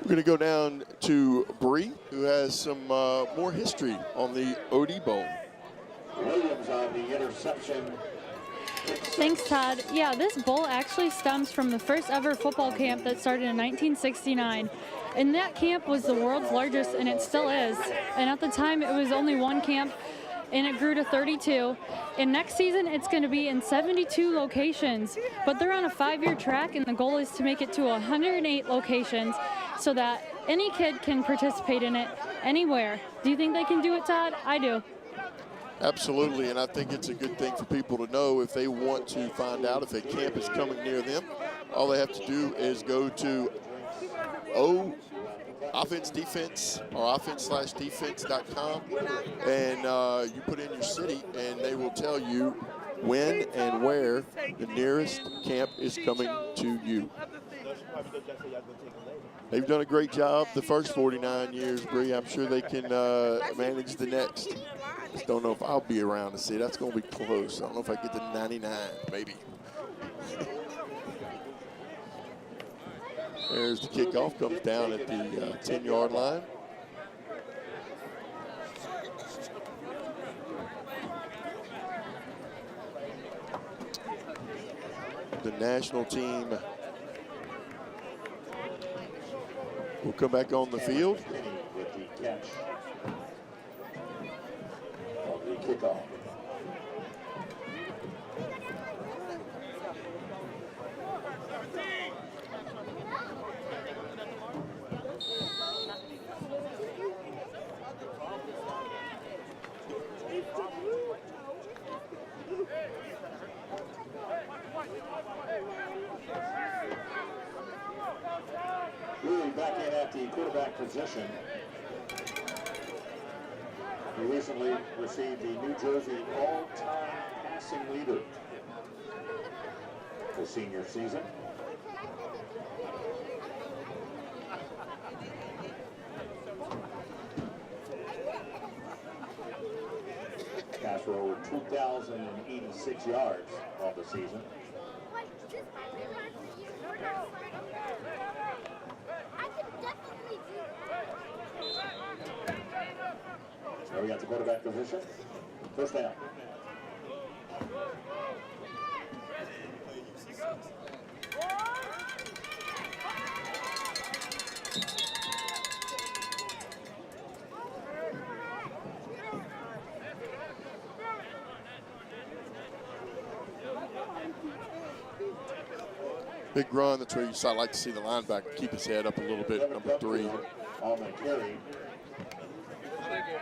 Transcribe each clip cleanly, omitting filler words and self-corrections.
We're going to go down to Bree, who has some more history on the OD Bowl. Williams on the interception. Thanks, Todd. Yeah, this bowl actually stems from the first ever football camp that started in 1969. And that camp was the world's largest, and it still is. And at the time, it was only one camp, and it grew to 32. And next season, it's going to be in 72 locations. But they're on a 5-year track, and the goal is to make it to 108 locations so that any kid can participate in it anywhere. Do you think they can do it, Todd? I do. Absolutely, and I think it's a good thing for people to know if they want to find out if a camp is coming near them. All they have to do is go to offense defense or offense/defense.com, and you put in your city, and they will tell you when and where the nearest camp is coming to you. They've done a great job the first 49 years, Bree. I'm sure they can manage the next. Just don't know if I'll be around to see. That's going to be close. I don't know if I get to 99, maybe. There's the kickoff. Comes down at the 10-yard line. The national team will come back on the field. Kickoff. Louis back in at the quarterback position. He recently received the New Jersey all-time passing leader for senior season. Passed for over 2,086 yards of the season. Now we got the quarterback position. First down. Big run. That's where you saw. I like to see the linebacker keep his head up a little bit. Number 3. On the carry.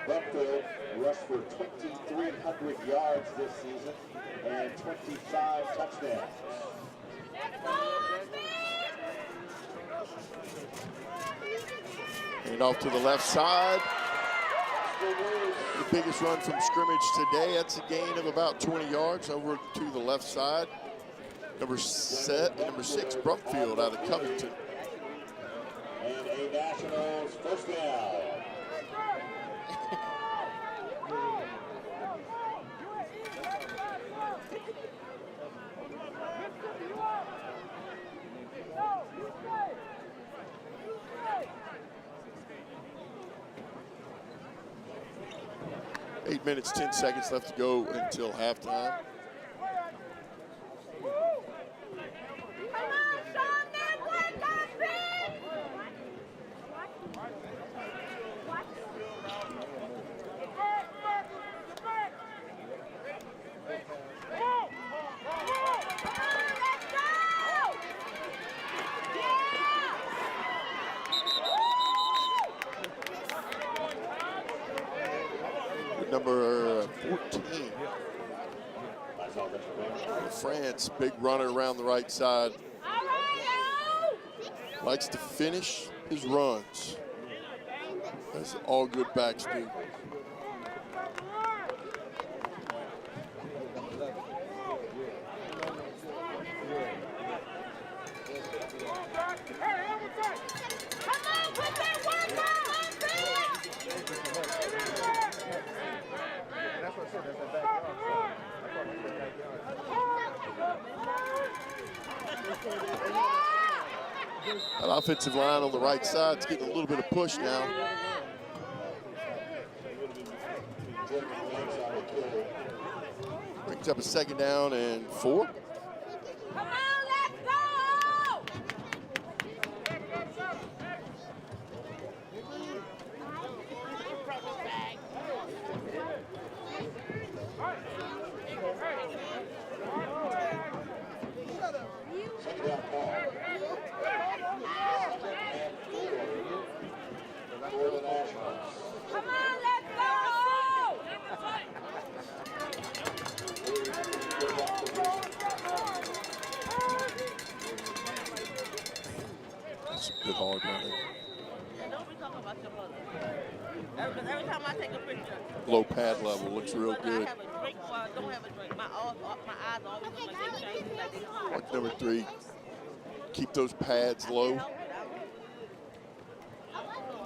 Brumfield rushed for 2,300 yards this season and 25 touchdowns. And off to the left side. The biggest run from scrimmage today. That's a gain of about 20 yards over to the left side. Number 6, Brumfield out of Covington. And a Nationals first down. Eight minutes, 10 seconds left to go until halftime. Number 14, France, big runner around the right side. Likes to finish his runs, as all good backs do. That offensive line on the right side is getting a little bit of push now. Brings up a 2nd down and 4. Come on, let's go! Come on, let's go! That's good hard running. Don't be talking about your mother. Every time I take a picture, Low pad level, looks real whether I good. have a drink or I don't have a drink, my eyes always look like they change like they Mark number 3, keep those pads low. help it out.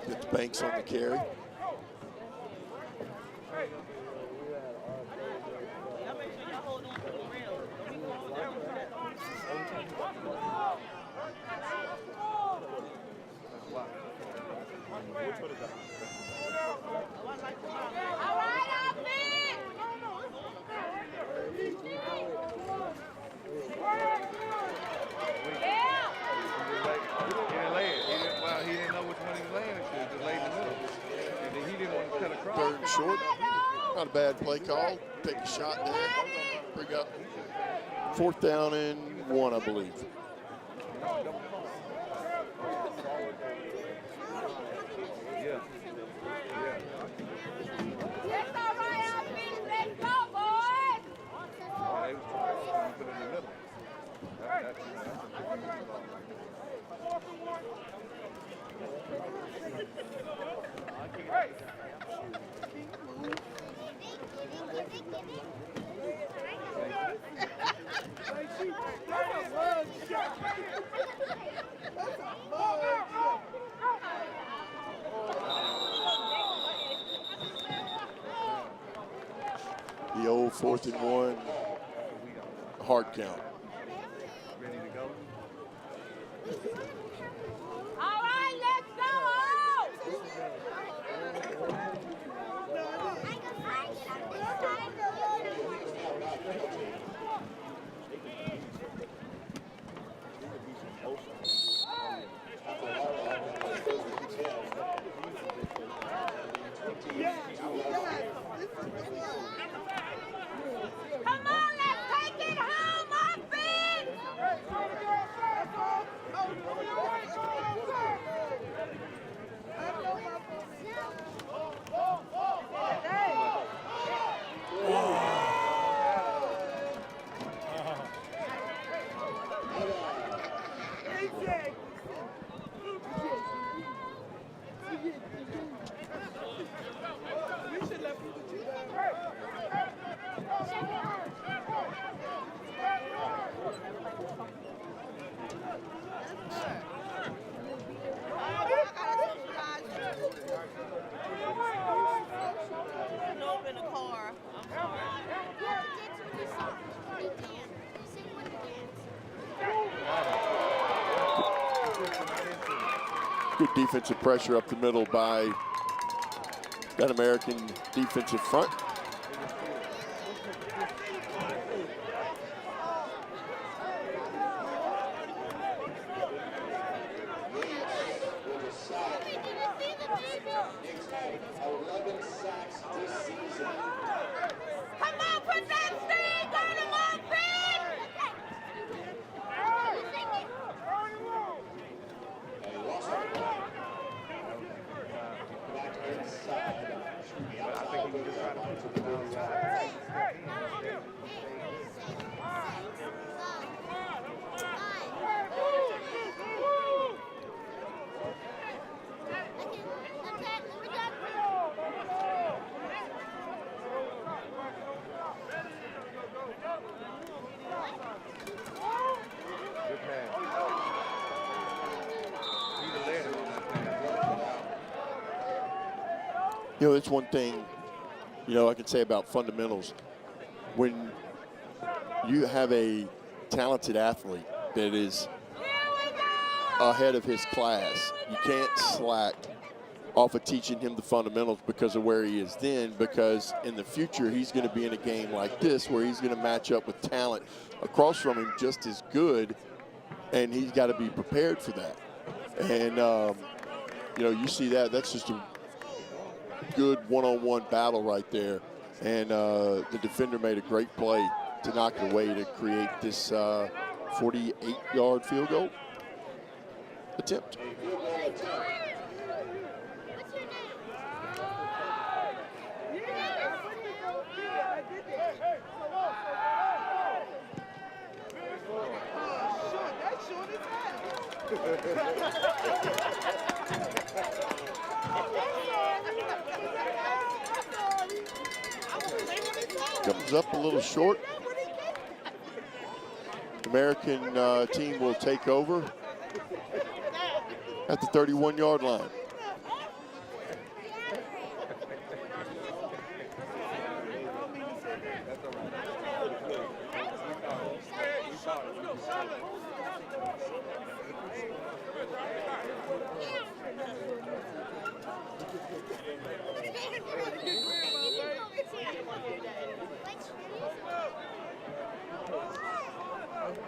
Get the Banks on the carry. Y'all make sure y'all hold on to the rails. Don't be going down with that. All right, offense! Yeah! He didn't lay it. He didn't know which one he was laying it to. Just laid in the middle. And then he didn't want to cut across. 3rd and short. Not a bad play call. Take a shot there. Bring up 4th down and 1, I believe. Yeah. It's all right, offense. Let's go, boys! Oh, they was trying to put it in the middle. The old 4th and 1 hard count. Ready to go? All right, let's go! Come on, let's take it home, offense! Nope, in the car. I'm sorry. Good defensive pressure up the middle by that American defensive front. Come on, put that sting on him, Good pass. He'd have led it on that pass. You know, that's one thing, you know, I can say about fundamentals. When you have a talented athlete that is ahead of his class. You can't slack off of teaching him the fundamentals because of where he is then, because in the future he's going to be in a game like this where he's going to match up with talent across from him just as good, and he's got to be prepared for that. And, you know, you see that. That's just a good one-on-one battle right there. And the defender made a great play to knock it away to create this 48-yard field goal attempt. Comes up a little short. American team will take over at the 31-yard line.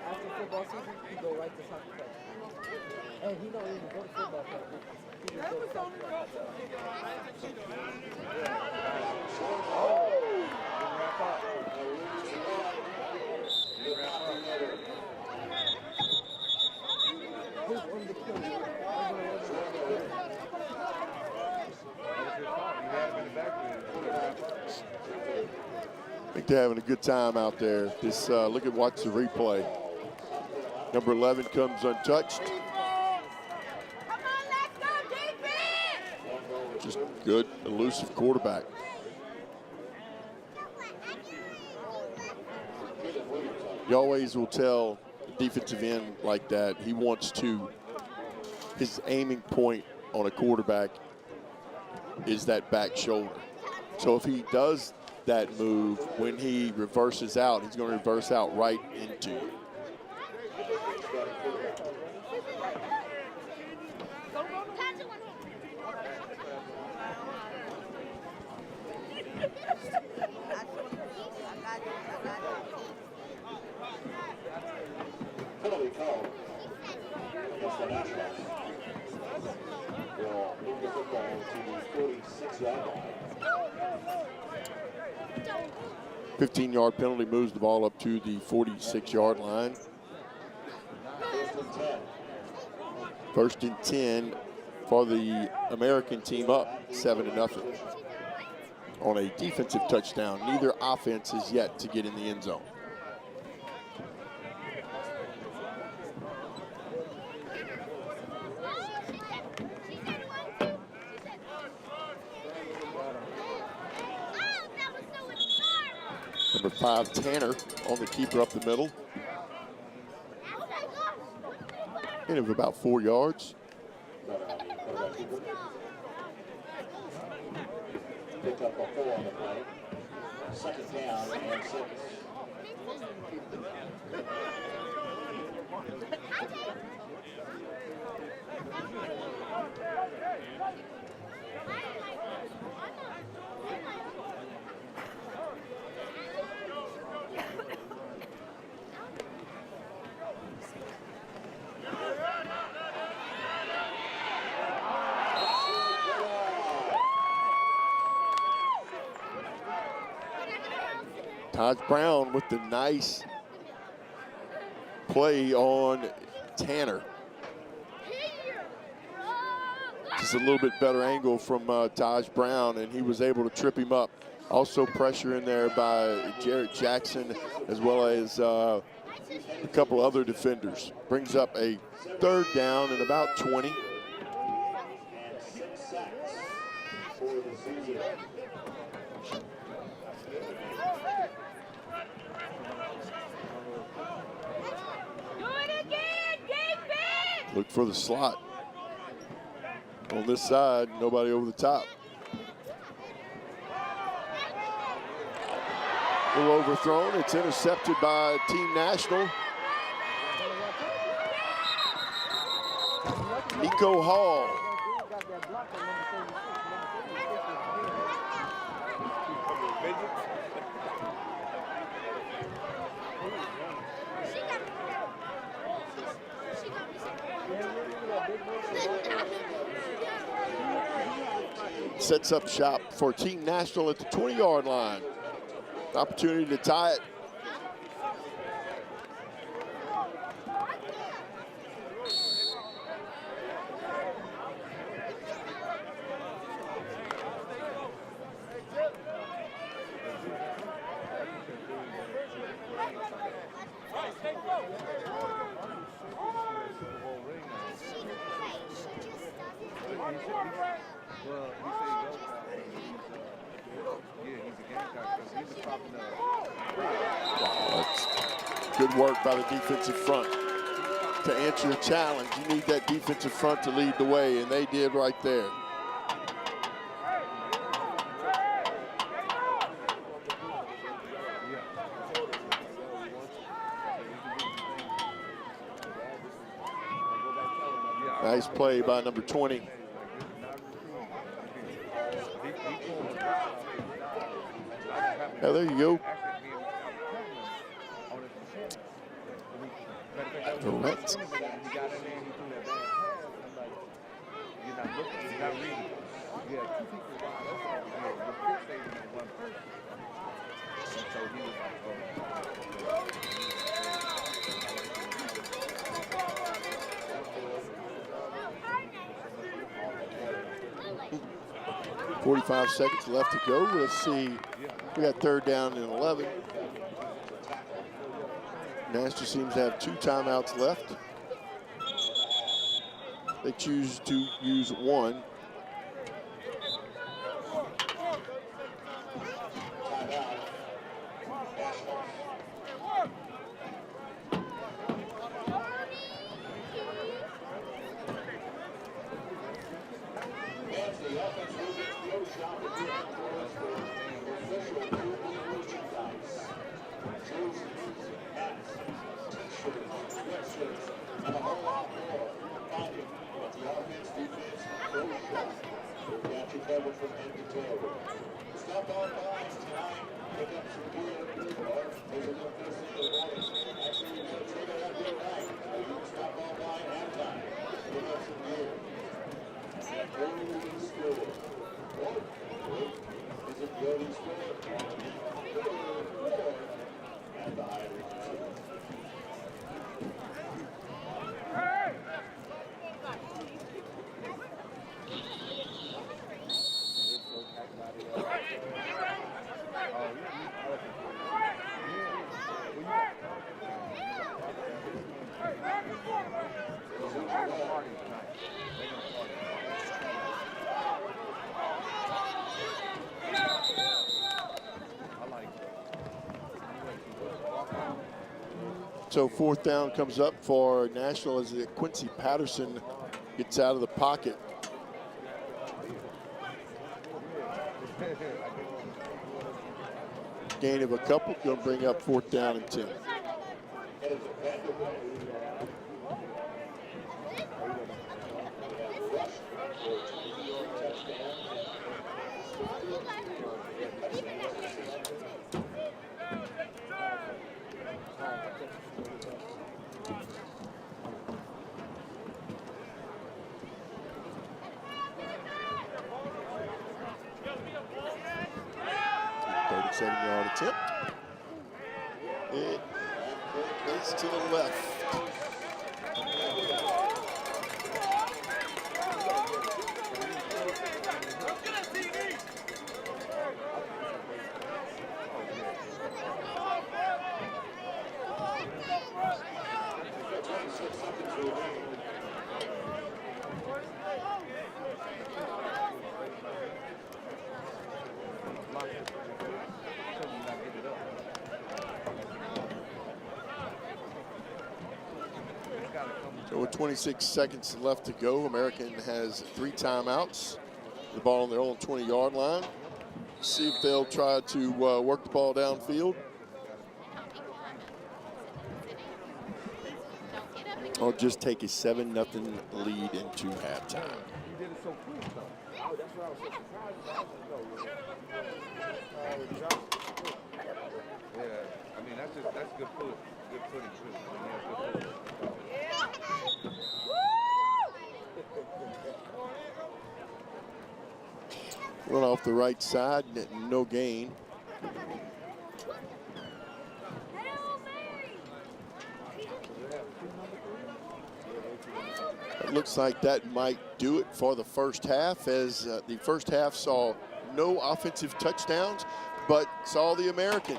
After football season, he go right to soccer practice. And he don't even go to football practice. He just goes to soccer practice. I think they're having a good time out there. This watch the replay. Number 11 comes untouched. Just good, elusive quarterback. You always will tell a defensive end like that, he wants to, his aiming point on a quarterback is that back shoulder. So if he does that move, when he reverses out, he's going to reverse out right into it. Penalty call against the Nationals. Will move the football to the 46-yard line. 15-yard penalty moves the ball up to the 46-yard line. First and 10 for the American team, up 7-0 on a defensive touchdown. Neither offense is yet to get in the end zone. Number 5, Tanner, on the keeper up the middle. Gain of about 4 yards. Pick up a 4 on the play. Second down and 6. Taj Brown with the nice play on Tanner. Just a little bit better angle from Taj Brown, and he was able to trip him up. Also pressure in there by Jarrett Jackson, as well as a couple other defenders. Brings up a third down and about 20. And 6 sacks for the season. Look for the slot. On this side, nobody over the top. A little overthrown. It's intercepted by Team National. Nico Hall. Got that block on number 36. Sets up shop for Team National at the 20-yard line. Opportunity to tie it. Good work by the defensive front to answer the challenge. You need that defensive front to lead the way, and they did right there. Nice play by number 20. Yeah, there you go. Correct. .45 seconds left to go. Let's see. We got third down and 11. National seems to have 2 timeouts left. They choose to use 1. So 4th down comes up for National as Quincy Patterson gets out of the pocket. Gain of a couple, going to bring up 4th down and 10. Yard attempt. It is to the left. So with 26 seconds left to go, American has 3 timeouts. The ball on their own 20-yard line. See if they'll try to work the ball downfield. or just take a 7-0 lead into halftime. He did it so quick, though. Oh, that's why I was so surprised. Yeah, I mean, that's good footing. Good footing, too. I mean, that's good footing. Run off the right side, no gain. It looks like that might do it for the first half, as the first half saw no offensive touchdowns, but saw the American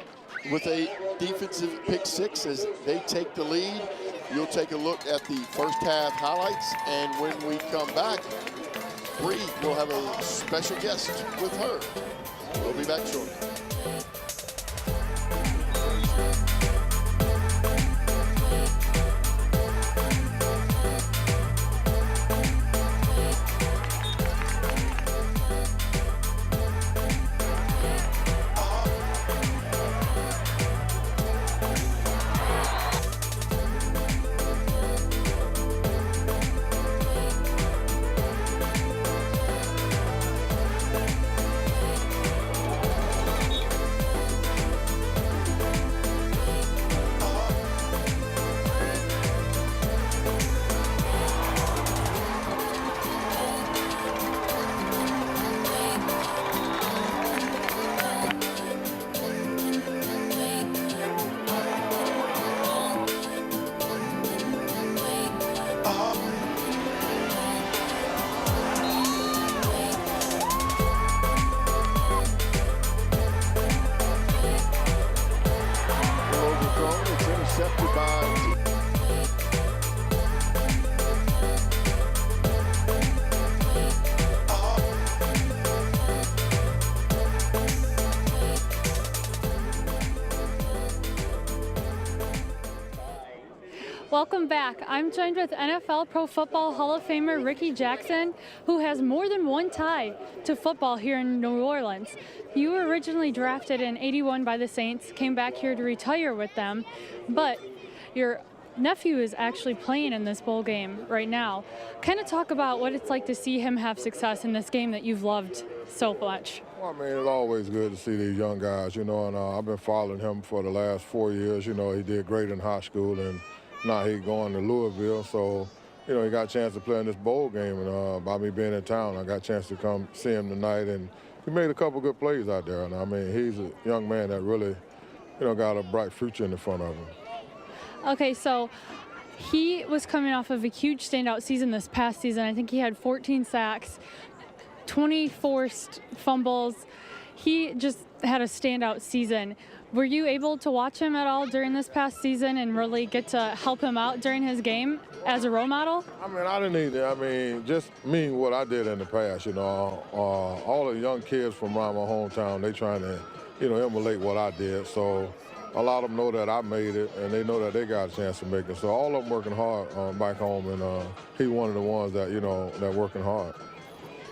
with a defensive pick six as they take the lead. You'll take a look at the first half highlights, and when we come back, Bree will have a special guest with her. We'll be back shortly. Welcome back. I'm joined with NFL Pro Football Hall of Famer Rickey Jackson, who has more than one tie to football here in New Orleans. You were originally drafted in '81 by the Saints, came back here to retire with them, but your nephew is actually playing in this bowl game right now. Kind of talk about what it's like to see him have success in this game that you've loved so much. Well, I mean, it's always good to see these young guys, and I've been following him for the last 4 years. He did great in high school, and now he's going to Louisville, so, he got a chance to play in this bowl game, and by me being in town, I got a chance to come see him tonight, and he made a couple good plays out there, and I mean, he's a young man that really, got a bright future in the front of him. Okay, so he was coming off of a huge standout season this past season. I think he had 14 sacks, 20 forced fumbles. He just had a standout season. Were you able to watch him at all during this past season and really get to help him out during his game as a role model? I mean, I didn't either. I mean, just me, what I did in the past, all the young kids from around my hometown, they trying to, emulate what I did. So a lot of them know that I made it, and they know that they got a chance to make it. So all of them working hard back home, and he's one of the ones that, that working hard.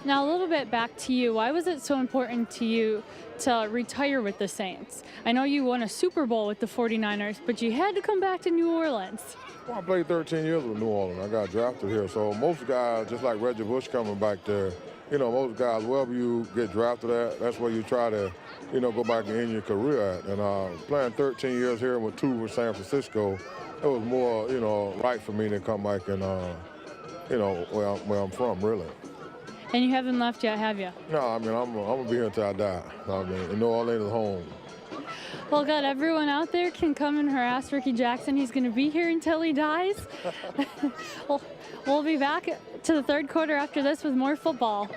Now, a little bit back to you. Why was it so important to you to retire with the Saints? I know you won a Super Bowl with the 49ers, but you had to come back to New Orleans. Well, I played 13 years with New Orleans. I got drafted here. So most guys, just like Reggie Bush coming back there, most guys, wherever you get drafted at, that's where you try to, go back and end your career at. And playing 13 years here with 2 with San Francisco, it was more, right for me to come back and, where I'm from, really. And you haven't left yet, have you? No, I mean, I'm going to be here until I die. I mean, New Orleans is home. Well, good. Everyone out there can come and harass Rickey Jackson. He's going to be here until he dies. We'll be back to the third quarter after this with more football.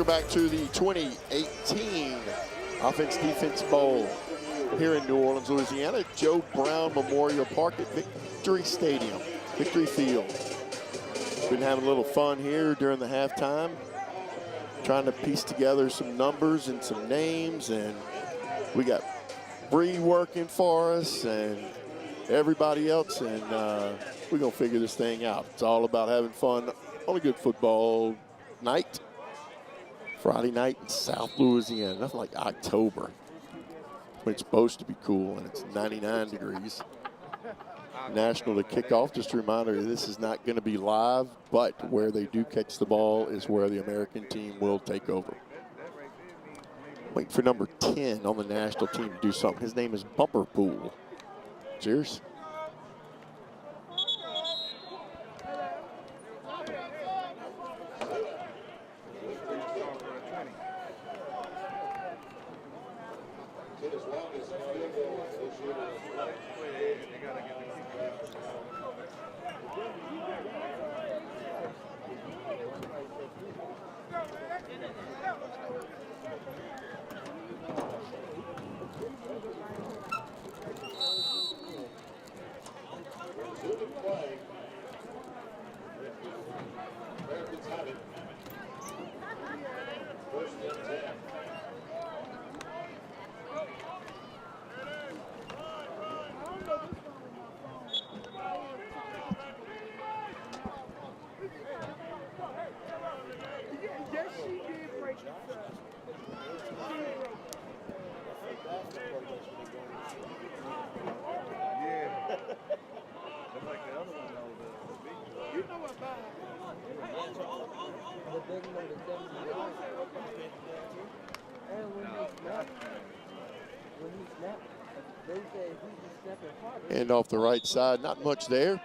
back to the 2018 Offense-Defense Bowl here in New Orleans, Louisiana, Joe Brown Memorial Park at Victory Stadium, Victory Field. Been having a little fun here during the halftime, trying to piece together some numbers and some names, and we got Bree working for us and everybody else, and we're gonna figure this thing out. It's all about having fun on a good football night, Friday night in South Louisiana. Nothing like October when it's supposed to be cool and it's 99 degrees. National to kick off. Just a reminder, this is not going to be live, but where they do catch the ball is where the American team will take over. Waiting for number 10 on the national team to do something. His name is Bumper Pool. Cheers. And off the right side, not much there.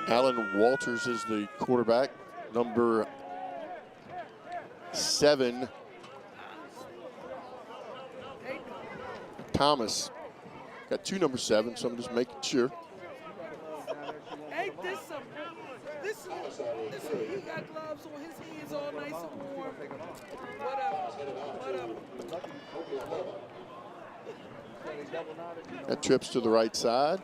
Alan Walters is the quarterback, number 7. Thomas got 2 number 7, so I'm just making sure. Ain't this some? This he got gloves on, his hands all nice and warm. Whatever. That trips to the right side.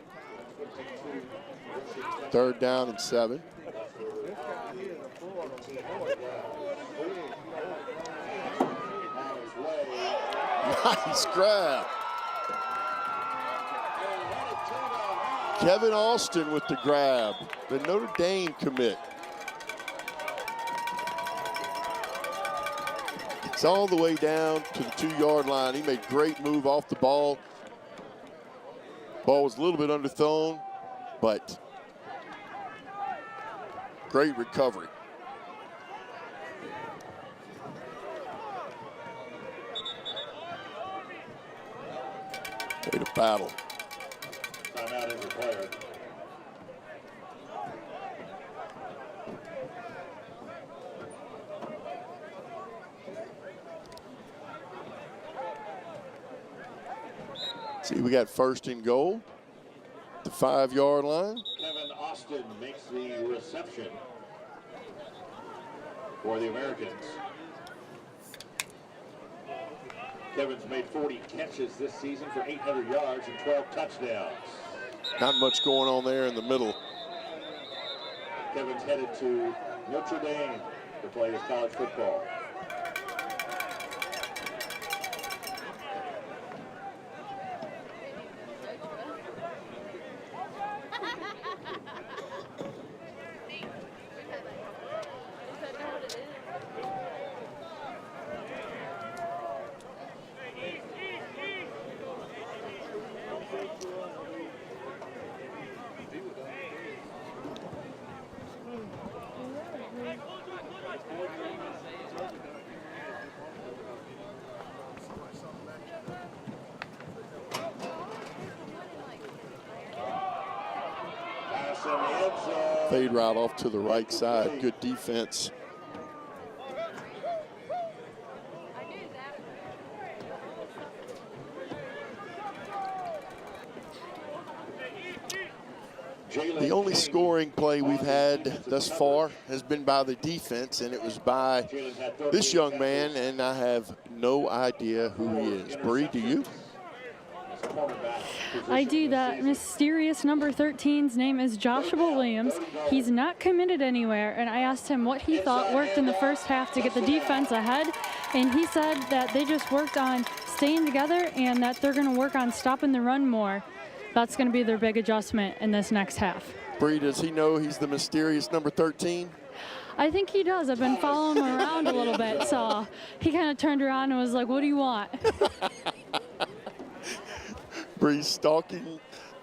3rd down and 7. Nice grab. Kevin Alston with the grab, the Notre Dame commit. It's all the way down to the 2-yard line. He made great move off the ball. Ball was a little bit underthrown, but great recovery. Way to battle. Timeout is required. See, we got 1st and goal, the 5-yard line. Kevin Austin makes the reception for the Americans. Kevin's made 40 catches this season for 800 yards and 12 touchdowns. Not much going on there in the middle. Kevin's headed to Notre Dame to play his college football. Fade route off to the right side. Good defense. The only scoring play we've had thus far has been by the defense, and it was by this young man, and I have no idea who he is. Bree, do you? I do. That mysterious number 13's name is Joshua Williams. He's not committed anywhere, and I asked him what he thought worked in the first half to get the defense ahead, and he said that they just worked on staying together and that they're going to work on stopping the run more. That's going to be their big adjustment in this next half. Bree, does he know he's the mysterious number 13? I think he does. I've been following him around a little bit, so he kind of turned around and was like, what do you want? Bree stalking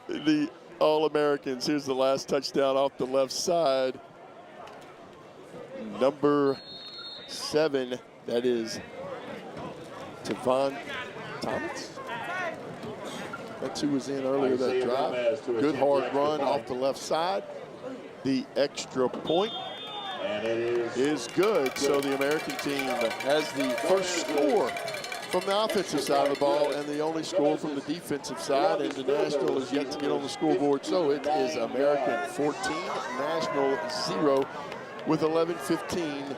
the All-Americans. Here's the last touchdown off the left side. Number 7, that is Tavon Thomas. That's who was in earlier that drive. Good hard run off the left side. The extra point is good. So the American team has the first score from the offensive side of the ball and the only score from the defensive side, and the National is yet to get on the scoreboard. So it is American 14, National 0 with 11:15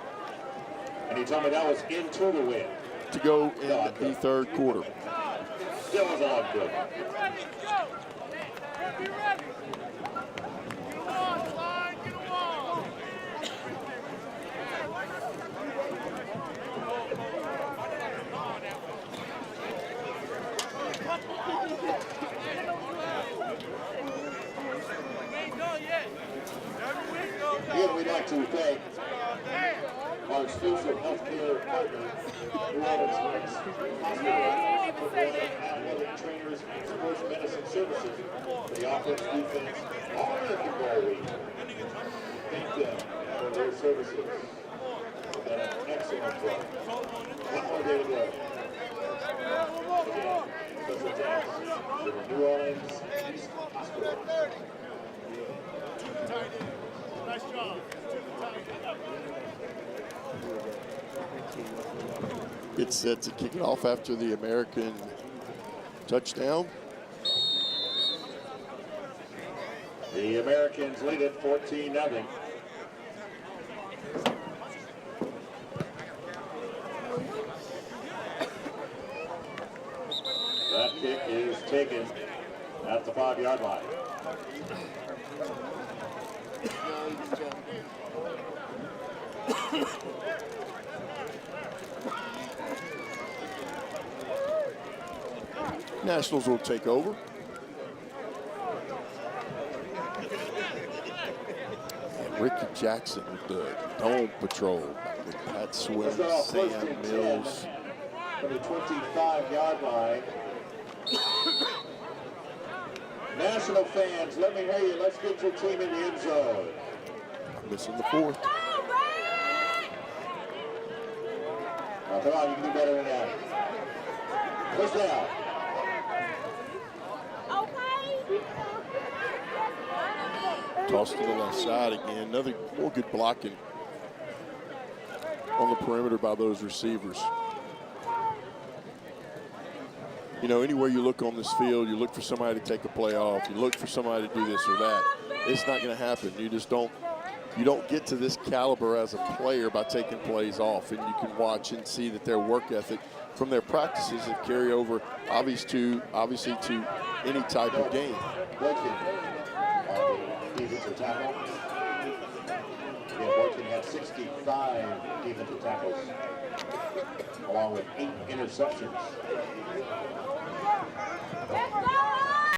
And you told me that was into the win. to go in the third quarter. Still was on good. Again, we'd like to thank our exclusive healthcare partner, New Orleans Hospital, athletic trainers and sports medicine services for the offense, defense, all American Ball Week. Thank them for their services. And an excellent run. One more day to go. Again, special thanks to the New Orleans East Hospital. Nice job. It's set to kick it off after the American touchdown. The Americans lead it 14-0. That kick is taken at the 5-yard line. Nationals will take over. And Ricky Jackson with the dome patrol with Pat Swim, Sam Mills. From the 25-yard line. National fans, let me hear you. Let's get your team in the end zone. Missing the fourth. Now, come on, you can do better than that. Push down. Toss to the left side again. Another more good blocking on the perimeter by those receivers. You know, anywhere you look on this field, you look for somebody to take a play off. You look for somebody to do this or that. It's not going to happen. You just don't. You don't get to this caliber as a player by taking plays off, and you can watch and see that their work ethic from their practices that carry over, obviously to any type of game. Defensive tackle. Again, Boykin had 65 defensive tackles, along with 8 interceptions.